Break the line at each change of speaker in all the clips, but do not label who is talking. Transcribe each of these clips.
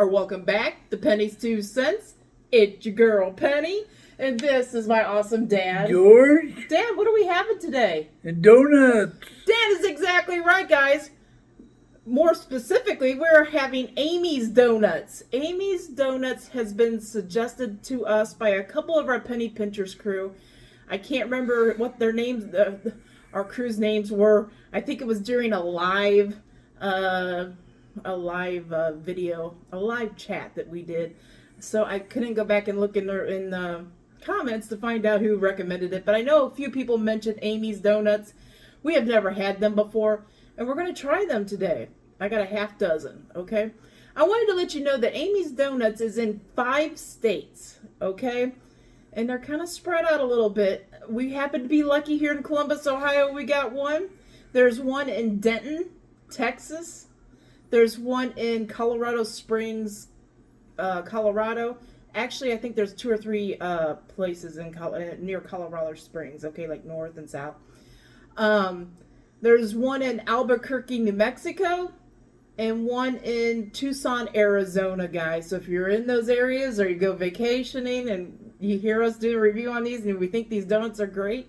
or welcome back to Penny's 2 Cents. It's your girl Penny, and this is my awesome dad.
George?
Dad, what are we having today?
Donuts.
Dad is exactly right, guys. More specifically, we're having Amy's Donuts. Amy's Donuts has been suggested to us by a couple of our Penny Pinchers crew. I can't remember what their names, our crew's names were. I think it was during a live video, a live chat that we did. So I couldn't go back and look in the comments to find out who recommended it. But I know a few people mentioned Amy's Donuts. We have never had them before, and we're going to try them today. I got a half dozen, okay? I wanted to let you know that Amy's Donuts is in 5 states, okay? And they're kind of spread out a little bit. We happen to be lucky here in Columbus, Ohio. We got one. There's one in Denton, Texas. There's one in Colorado Springs, Colorado. Actually, I think there's 2 or 3 places in near Colorado Springs, okay, like north and south. There's one in Albuquerque, New Mexico, and one in Tucson, Arizona, guys. So if you're in those areas or you go vacationing and you hear us do a review on these and we think these donuts are great,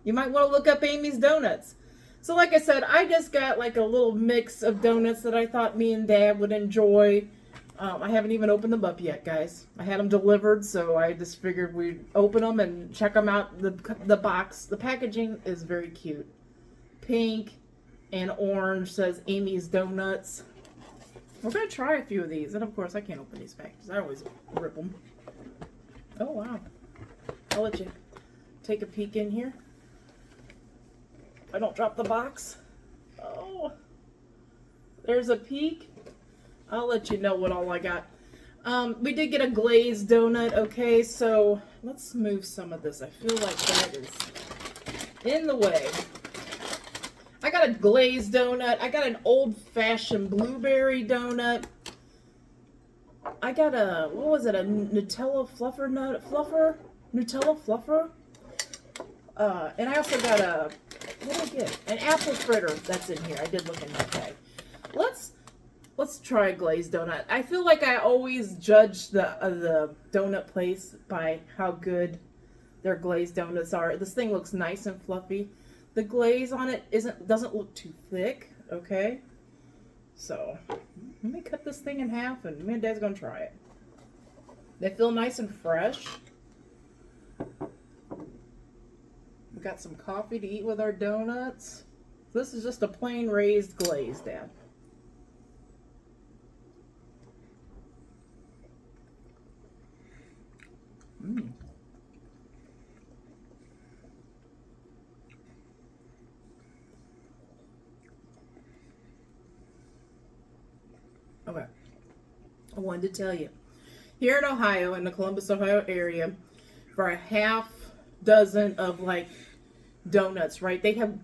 you might want to look up Amy's Donuts. So like I said, I just got like a little mix of donuts that I thought me and Dad would enjoy. I haven't even opened them up yet, guys. I had them delivered, so I just figured we'd open them and check them out. The box, the packaging is very cute. Pink and orange, says Amy's Donuts. We're going to try a few of these. And of course, I can't open these packages. I always rip them. Oh, wow. I'll let you take a peek in here. I don't drop the box. Oh, there's a peek. I'll let you know what all I got. We did get a glazed donut, okay, so let's move some of this. I feel like that is in the way. I got a glazed donut. I got an old-fashioned blueberry donut. I got a, what was it, a Nutella Nutella fluffer? And I also got a, what did I get? An apple fritter that's in here. I did look in that bag. Let's try a glazed donut. I feel like I always judge the donut place by how good their glazed donuts are. This thing looks nice and fluffy. The glaze on it doesn't look too thick, okay? So, let me cut this thing in half and me and Dad's gonna try it. They feel nice and fresh. We got some coffee to eat with our donuts. This is just a plain raised glaze, Dad. Mm. Okay. I wanted to tell you. Here in Ohio, in the Columbus, Ohio area, for a half dozen of like donuts, right? They have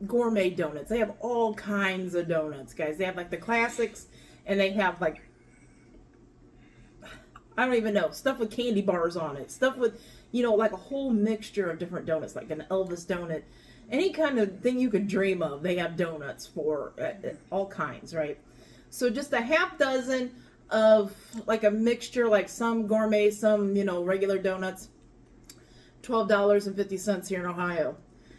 gourmet donuts. They have all kinds of donuts, guys. They have like the classics, and they have like, I don't even know, stuff with candy bars on it. Stuff with, you know, like a whole mixture of different donuts, like an Elvis donut. Any kind of thing you could dream of, they have donuts for all kinds, right? So just a half dozen of like a mixture, like some gourmet, some, you know, regular donuts. $12.50 here in Ohio.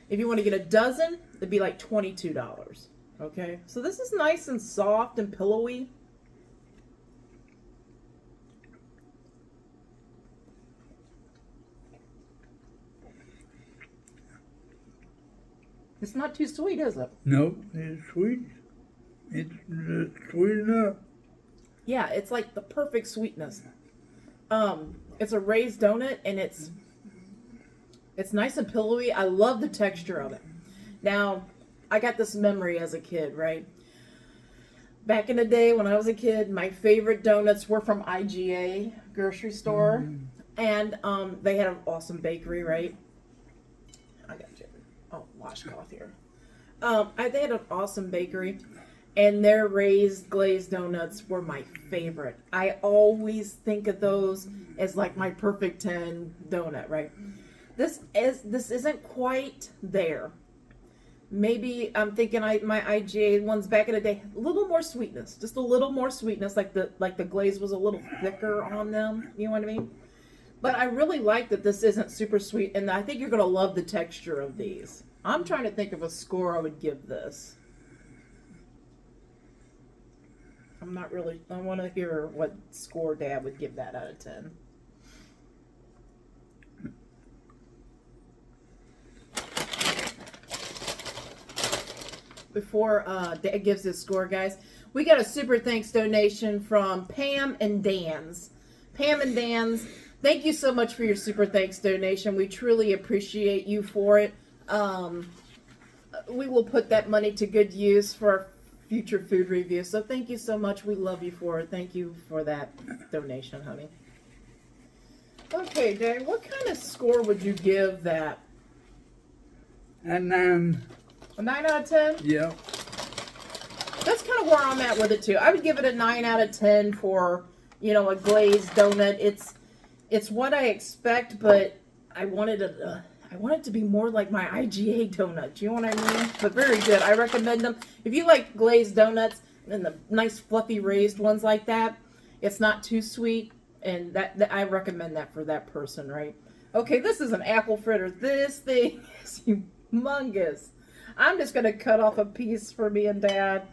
If you want to get a dozen, it'd be like $22. Okay? So this is nice and soft and pillowy. It's not too sweet, is it?
No, it's sweet. It's sweet enough.
Yeah, it's like the perfect sweetness. It's a raised donut, and it's nice and pillowy. I love the texture of it. Now, I got this memory as a kid, right? Back in the day when I was a kid, my favorite donuts were from IGA grocery store. And they had an awesome bakery, right? I got you. Oh, washcloth here. They had an awesome bakery, and their raised glazed donuts were my favorite. I always think of those as like my perfect 10 donut, right? This isn't quite there. Maybe I'm thinking my IGA ones back in the day, a little more sweetness, just a little more sweetness, like the glaze was a little thicker on them. You know what I mean? But I really like that this isn't super sweet, and I think you're gonna love the texture of these. I'm trying to think of a score I would give this. I'm not really. I want to hear what score Dad would give that out of 10. Before Dad gives his score, guys, we got a super thanks donation from Pam and Dan's. Pam and Dan's, thank you so much for your super thanks donation. We truly appreciate you for it. We will put that money to good use for our future food reviews. So thank you so much. We love you for it. Thank you for that donation, honey. Okay, Dad, what kind of score would you give that?
A 9.
A 9 out of 10?
Yeah.
That's kind of where I'm at with it too. I would give it a 9 out of 10 for, you know, a glazed donut. It's what I expect, but I want it to be more like my IGA donut. You know what I mean? But very good. I recommend them. If you like glazed donuts and the nice fluffy raised ones like that, it's not too sweet, and that I recommend that for that person, right? Okay, this is an apple fritter. This thing is humongous. I'm just going to cut off a piece for me and Dad.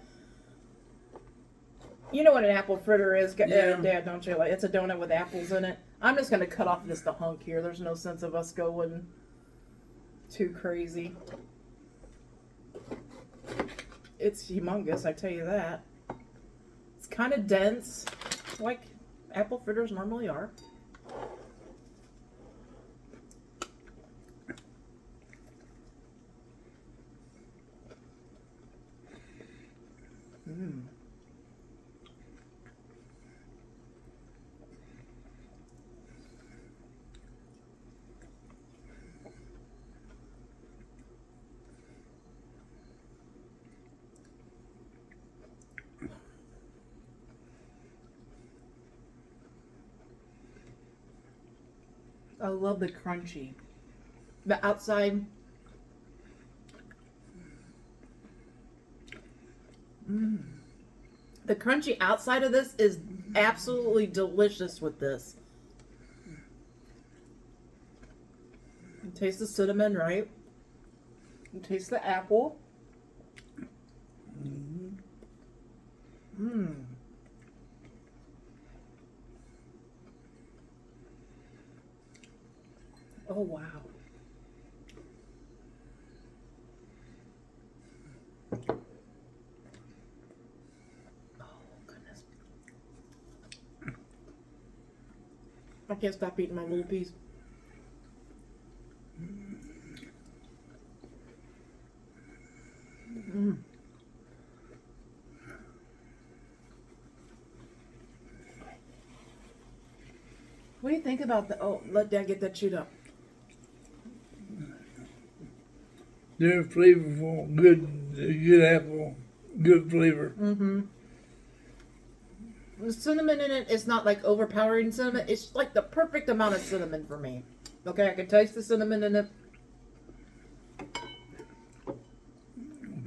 You know what an apple fritter is,
Yeah.
Dad, don't you? Like, it's a donut with apples in it. I'm just going to cut off just a hunk here. There's no sense of us going too crazy. It's humongous, I tell you that. It's kind of dense, like apple fritters normally are. I love the crunchy. The outside. The crunchy outside of this is absolutely delicious with this. You taste the cinnamon, right? You taste the apple. Oh, wow. Oh, goodness. I can't stop eating my little piece. What do you think about the... Oh, let Dad get that chewed up.
They're flavorful, good apple, good flavor.
The cinnamon in it is not like overpowering cinnamon. It's like the perfect amount of cinnamon for me. Okay, I can taste the cinnamon in it.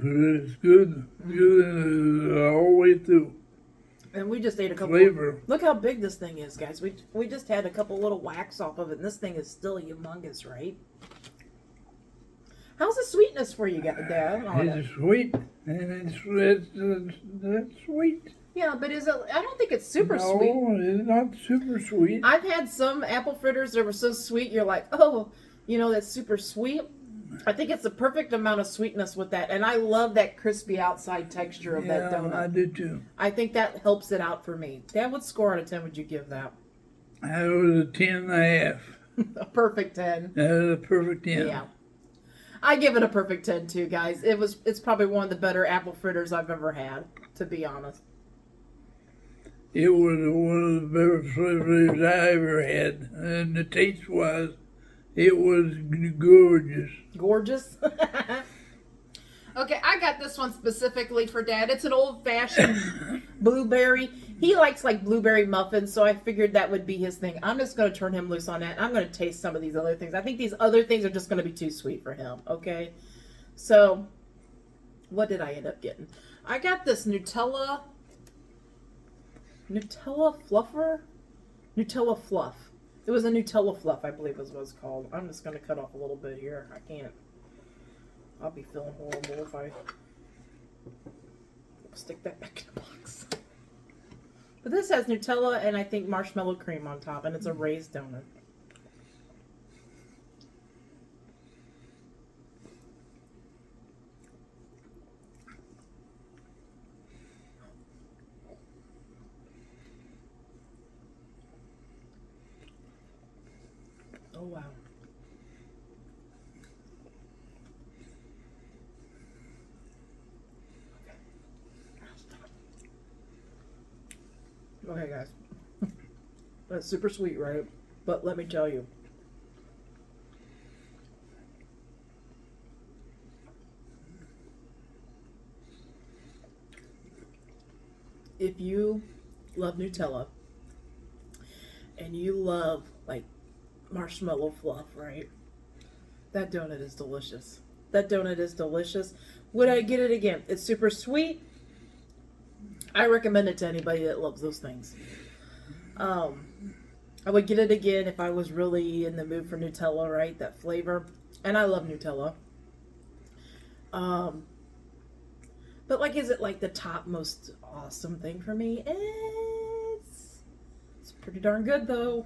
It's good, good all the way through.
And we just ate a couple.
Flavor.
Look how big this thing is, guys. We just had a couple little whacks off of it, and this thing is still humongous, right? How's the sweetness for you, Dad?
It's sweet, and it's sweet.
Yeah, but is it? I don't think it's super sweet.
No, it's not super sweet.
I've had some apple fritters that were so sweet, you're like, oh, you know, that's super sweet. I think it's the perfect amount of sweetness with that, and I love that crispy outside texture of that donut.
I do too.
I think that helps it out for me. Dad, what score out of 10 would you give that?
That was a 10.5.
A perfect 10.
That was a perfect 10.
Yeah. I give it a perfect 10 too, guys. It's probably one of the better apple fritters I've ever had, to be honest.
It was one of the better flavors I ever had, and the taste was, it was gorgeous.
Gorgeous? Okay, I got this one specifically for Dad. It's an old-fashioned blueberry. He likes like blueberry muffins, so I figured that would be his thing. I'm just going to turn him loose on that. I'm going to taste some of these other things. I think these other things are just going to be too sweet for him, okay? So, What did I end up getting? I got this Nutella fluffer? Nutella Fluff. It was a Nutella Fluff, I believe is what it's called. I'm just going to cut off a little bit here. I can't. I'll be feeling horrible if I stick that back in the box. But this has Nutella and I think marshmallow cream on top, and it's a raised donut. Oh, wow. Okay, guys. That's super sweet, right? But let me tell you. If you love Nutella and you love, like, marshmallow fluff, right? That donut is delicious. That donut is delicious. Would I get it again? It's super sweet. I recommend it to anybody that loves those things. I would get it again if I was really in the mood for Nutella, right? That flavor. And I love Nutella. But like, is it like the top most awesome thing for me? It's pretty darn good though.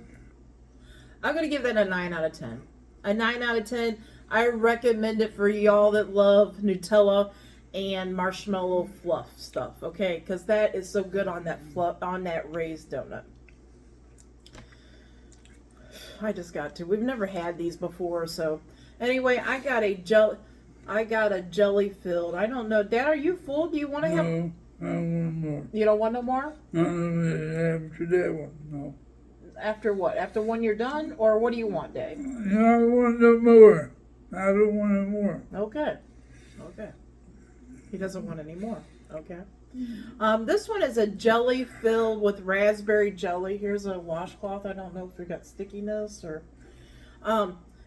I'm going to give that a 9 out of 10. A 9 out of 10. I recommend it for y'all that love Nutella and marshmallow fluff stuff, okay? Because that is so good on that fluff, on that raised donut. I just got to. We've never had these before, so anyway, I got a jelly filled. I don't know, Dad. Are you full? Do you want to have?
No, I want more.
You don't want no more?
After that one, no.
After what? After when you're done, or what do you want, Dad?
No, I want no more. I don't want no more.
Okay. Okay. He doesn't want any more. Okay. This one is a jelly filled with raspberry jelly. Here's a washcloth. I don't know if we got stickiness or.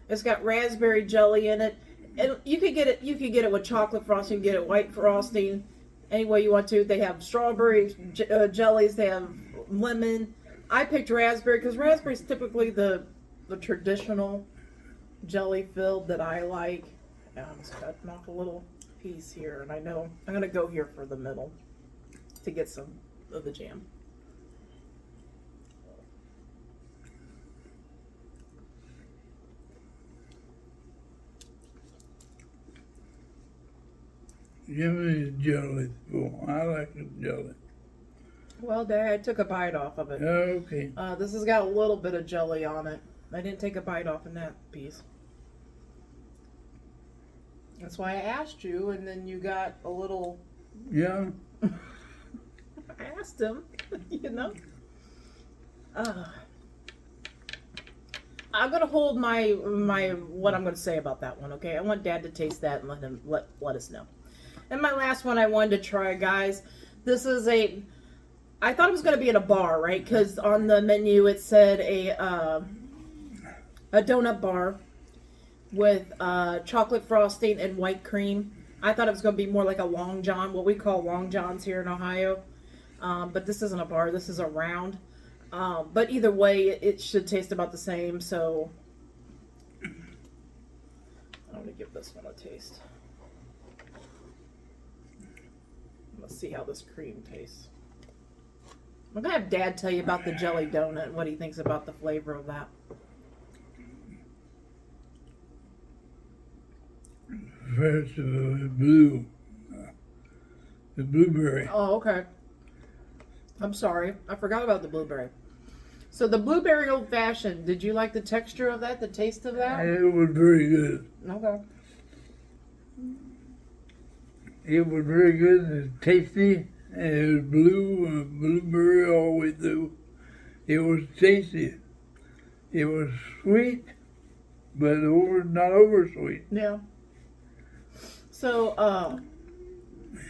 It's got raspberry jelly in it, and you could get it. You could get it with chocolate frosting. Get it white frosting, any way you want to. They have strawberry jellies. They have lemon. I picked raspberry because raspberry is typically the traditional jelly filled that I like. I'm just cutting off a little piece here, and I know I'm gonna go here for the middle to get some of the jam.
Give me the jelly. Full. I like the jelly.
Well, Dad, I took a bite off of it.
Okay.
This has got a little bit of jelly on it. I didn't take a bite off in that piece. That's why I asked you, and then you got a little.
Yeah.
I asked him, you know. I'm gonna hold my what I'm gonna say about that one. Okay, I want Dad to taste that and let us know. And my last one I wanted to try, guys. This is a. I thought it was gonna be at a bar, right? Because on the menu it said a donut bar with chocolate frosting and white cream. I thought it was going to be more like a Long John, what we call Long Johns here in Ohio. But this isn't a bar, this is a round. But either way, it should taste about the same, so I'm going to give this one a taste. Let's see how this cream tastes. I'm going to have Dad tell you about the jelly donut and what he thinks about the flavor of that.
First of all, the blueberry.
Oh, okay. I'm sorry. I forgot about the blueberry. So the blueberry old fashioned, did you like the texture of that, the taste of that?
It was very good.
Okay.
It was very good and tasty, and it was blueberry all the way through. It was tasty. It was sweet, but not over sweet.
Yeah. So,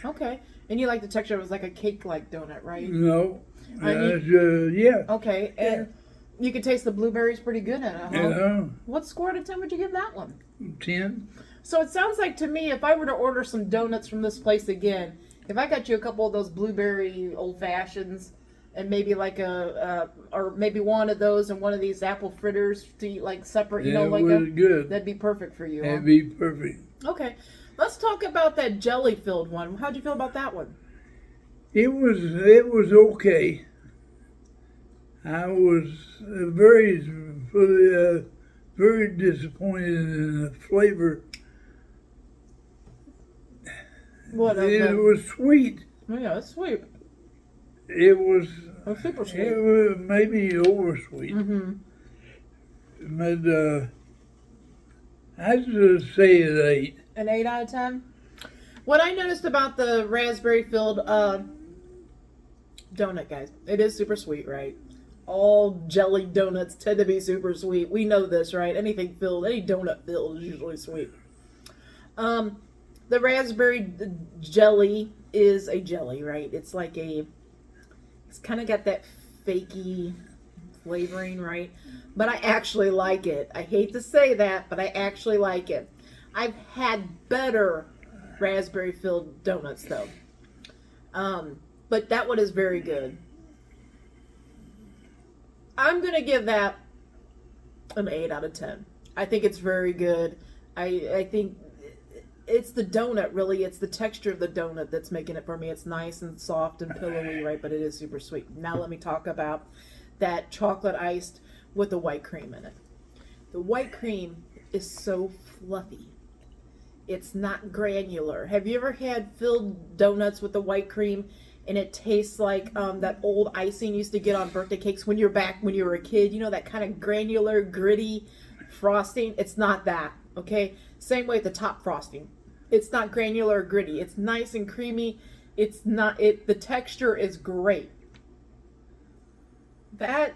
okay. And you like the texture? It was like a cake-like donut, right?
No.
Yeah. Okay. And
Yeah.
you could taste the blueberries pretty good in it, huh?
Yeah.
What score out of 10 would you give that one?
10.
So it sounds like to me, if I were to order some donuts from this place again, if I got you a couple of those blueberry old fashions, and maybe like or maybe one of those and one of these apple fritters to eat like separate, you know,
It
like
was good.
that'd be perfect for you.
That'd be perfect.
Okay, let's talk about that jelly filled one. How'd you feel about that one?
It was okay. I was very disappointed in the flavor.
What?
It was sweet.
Yeah, it's sweet.
It was.
It's super sweet.
It was maybe oversweet.
Mm-hmm.
But I'd just say an 8.
An 8 out of 10. What I noticed about the raspberry filled donut, guys, it is super sweet, right? All jelly donuts tend to be super sweet. We know this, right? Anything filled, any donut filled is usually sweet. The raspberry jelly is a jelly, right? It's like it's kind of got that fakey flavoring, right? But I actually like it. I hate to say that, but I actually like it. I've had better raspberry filled donuts though. But that one is very good. I'm going to give that an 8 out of 10. I think it's very good. I think it's the donut, really. It's the texture of the donut that's making it for me. It's nice and soft and pillowy, right? But it is super sweet. Now let me talk about that chocolate iced with the white cream in it. The white cream is so fluffy. It's not granular. Have you ever had filled donuts with the white cream and it tastes like that old icing you used to get on birthday cakes when you were a kid? You know, that kind of granular, gritty frosting? It's not that, okay? Same way with the top frosting. It's not granular or gritty. It's nice and creamy. The texture is great. That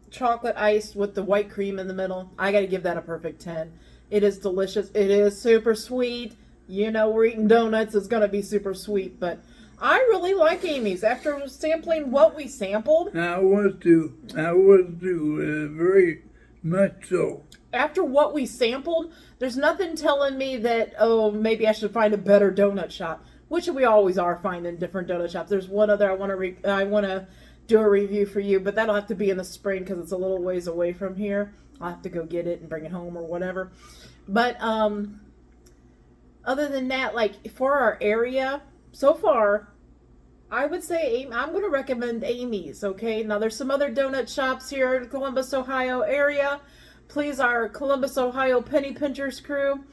chocolate iced with the white cream in the middle, I got to give that a perfect 10. It is delicious. It is super sweet. You know, we're eating donuts. It's going to be super sweet. But I really like Amy's. After sampling what we sampled.
I was too. Very much so.
After what we sampled, there's nothing telling me that, oh, maybe I should find a better donut shop, which we always are finding different donut shops. There's one other I want to do a review for you, but that'll have to be in the spring because it's a little ways away from here. I'll have to go get it and bring it home or whatever. But other than that, like for our area, so far, I would say I'm going to recommend Amy's, okay? Now, there's some other donut shops here in the Columbus, Ohio area. Please, our Columbus, Ohio Penny Pinchers crew,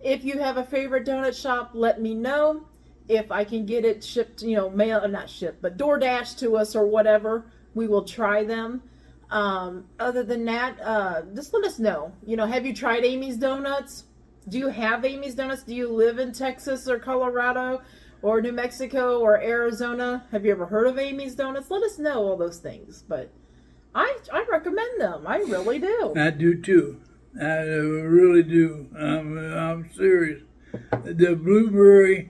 if you have a favorite donut shop, let me know. If I can get it shipped, you know, not shipped, but DoorDash to us or whatever, we will try them. Other than that, just let us know. You know, have you tried Amy's Donuts? Do you have Amy's Donuts? Do you live in Texas or Colorado or New Mexico or Arizona? Have you ever heard of Amy's Donuts? Let us know all those things. But I recommend them. I really do.
I do too. I really do. I'm serious. The blueberry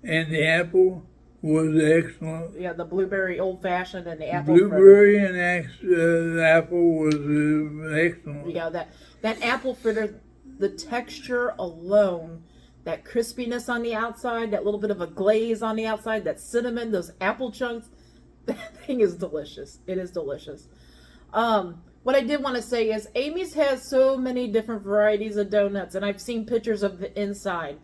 and the apple was excellent.
Yeah, the blueberry old fashioned and the apple.
Blueberry fritter. And the apple was excellent.
Yeah, that apple fritter, the texture alone, that crispiness on the outside, that little bit of a glaze on the outside, that cinnamon, those apple chunks, that thing is delicious. It is delicious. What I did want to say is Amy's has so many different varieties of donuts, and I've seen pictures of the inside,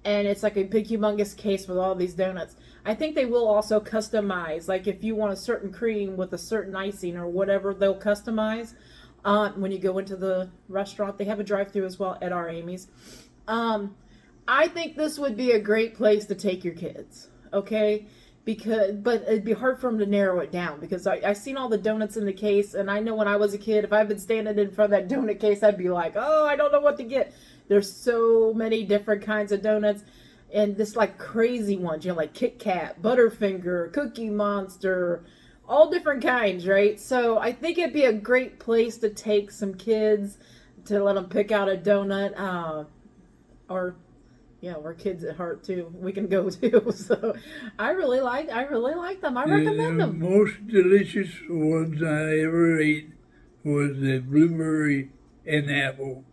and it's like a big humongous case with all these donuts. I think they will also customize, like if you want a certain cream with a certain icing or whatever, they'll customize. When you go into the restaurant, they have a drive-thru as well at our Amy's. I think this would be a great place to take your kids, okay? But it'd be hard for them to narrow it down because I've seen all the donuts in the case, and I know when I was a kid, if I'd been standing in front of that donut case, I'd be like, oh, I don't know what to get. There's so many different kinds of donuts, and this like crazy ones, you know, like Kit Kat, Butterfinger, Cookie Monster, all different kinds, right? So I think it'd be a great place to take some kids to let them pick out a donut, or yeah, we're kids at heart too. We can go too. So I really like them. I recommend them.
The most delicious ones I ever ate was the blueberry and apple.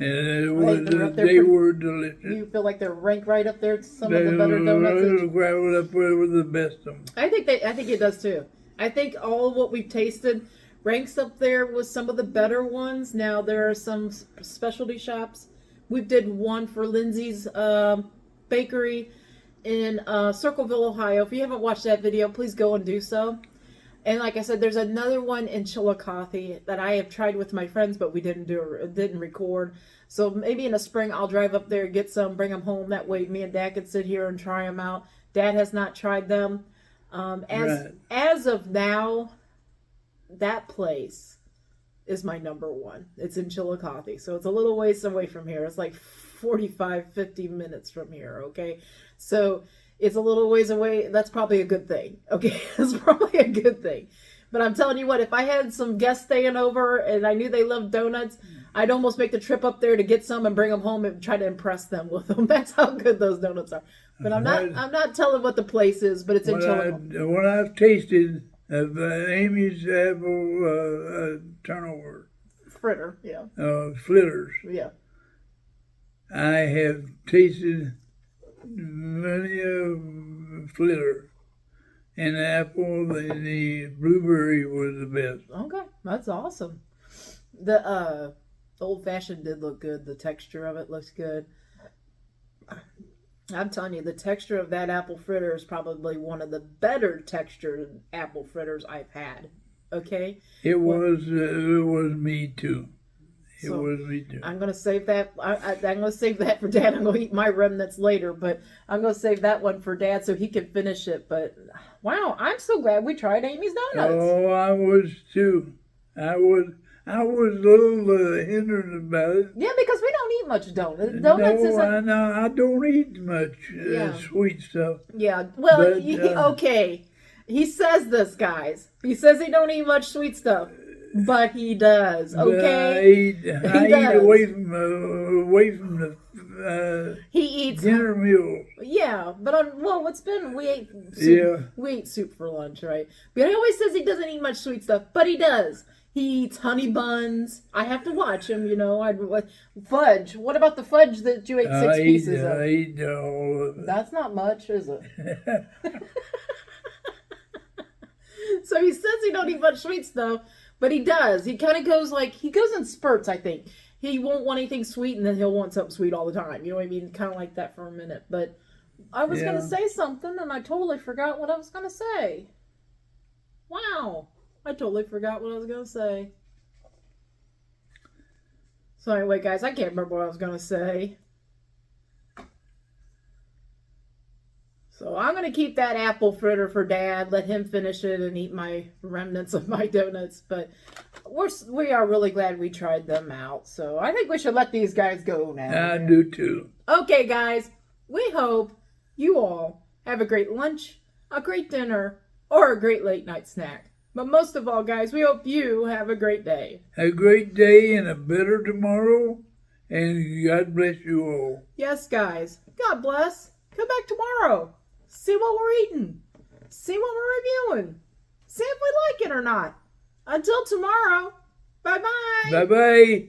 And
they're up there
they
pretty-
were delicious.
You feel like they're ranked right up there. Some
They
of the better donuts.
were grabbed up there with the best of them.
I think it does too. I think all of what we've tasted ranks up there with some of the better ones. Now there are some specialty shops. We did one for Lindsay's bakery in Circleville, Ohio. If you haven't watched that video, please go and do so. And like I said, there's another one in Chillicothe that I have tried with my friends, but we didn't record. So maybe in the spring I'll drive up there, get some, bring them home. That way me and Dad can sit here and try them out. Dad has not tried them. As of now, that place is my number one. It's in Chillicothe, so it's a little ways away from here. It's like 45, 50 minutes from here, okay? So it's a little ways away. That's probably a good thing, okay? That's probably a good thing. But I'm telling you what, if I had some guests staying over and I knew they loved donuts, I'd almost make the trip up there to get some and bring them home and try to impress them with them. That's how good those donuts are. But I'm not telling what the place is, but it's in Chillicothe.
What I've tasted of Amy's apple turnover.
Fritter, yeah.
Fritters.
Yeah.
I have tasted many of Fritter. And the apple, the blueberry was the best.
Okay, that's awesome. The old fashioned did look good. The texture of it looks good. I'm telling you, the texture of that apple fritter is probably one of the better textured apple fritters I've had. Okay?
It was me too. It was me too.
I'm gonna save that. I'm gonna save that for Dad. I'm gonna eat my remnants later, but I'm gonna save that one for Dad so he can finish it. But wow, I'm so glad we tried Amy's donuts.
Oh, I was too. I was a little hindered about it.
Yeah, because we don't eat much donuts. Donuts isn't.
I don't eat much sweet stuff.
Yeah. Well,
But,
okay. He says this, guys. He says he don't eat much sweet stuff, but he does. Okay.
I eat away from the
he eats
dinner meal.
Yeah, but we ate soup. We ate soup for lunch, right? But he always says he doesn't eat much sweet stuff, but he does. He eats honey buns. I have to watch him, fudge. What about the fudge that you ate 6 pieces of?
I eat all of it.
That's not much, is it? So he says he don't eat much sweet stuff, but he does. He kind of goes in spurts, I think. He won't want anything sweet, and then he'll want something sweet all the time. You know what I mean? Kind of like that for a minute. But I was going to say something, and I totally forgot what I was going to say. Wow. I totally forgot what I was going to say. So anyway, guys, I can't remember what I was going to say. So I'm going to keep that apple fritter for Dad, let him finish it and eat my remnants of my donuts. But we are really glad we tried them out. So I think we should let these guys go now.
I do too.
Okay, guys, we hope you all have a great lunch, a great dinner, or a great late night snack. But most of all, guys, we hope you have a great day.
A great day and a better tomorrow. And God bless you all.
Yes, guys. God bless. Come back tomorrow. See what we're eating. See what we're reviewing. See if we like it or not. Until tomorrow. Bye-bye.
Bye-bye.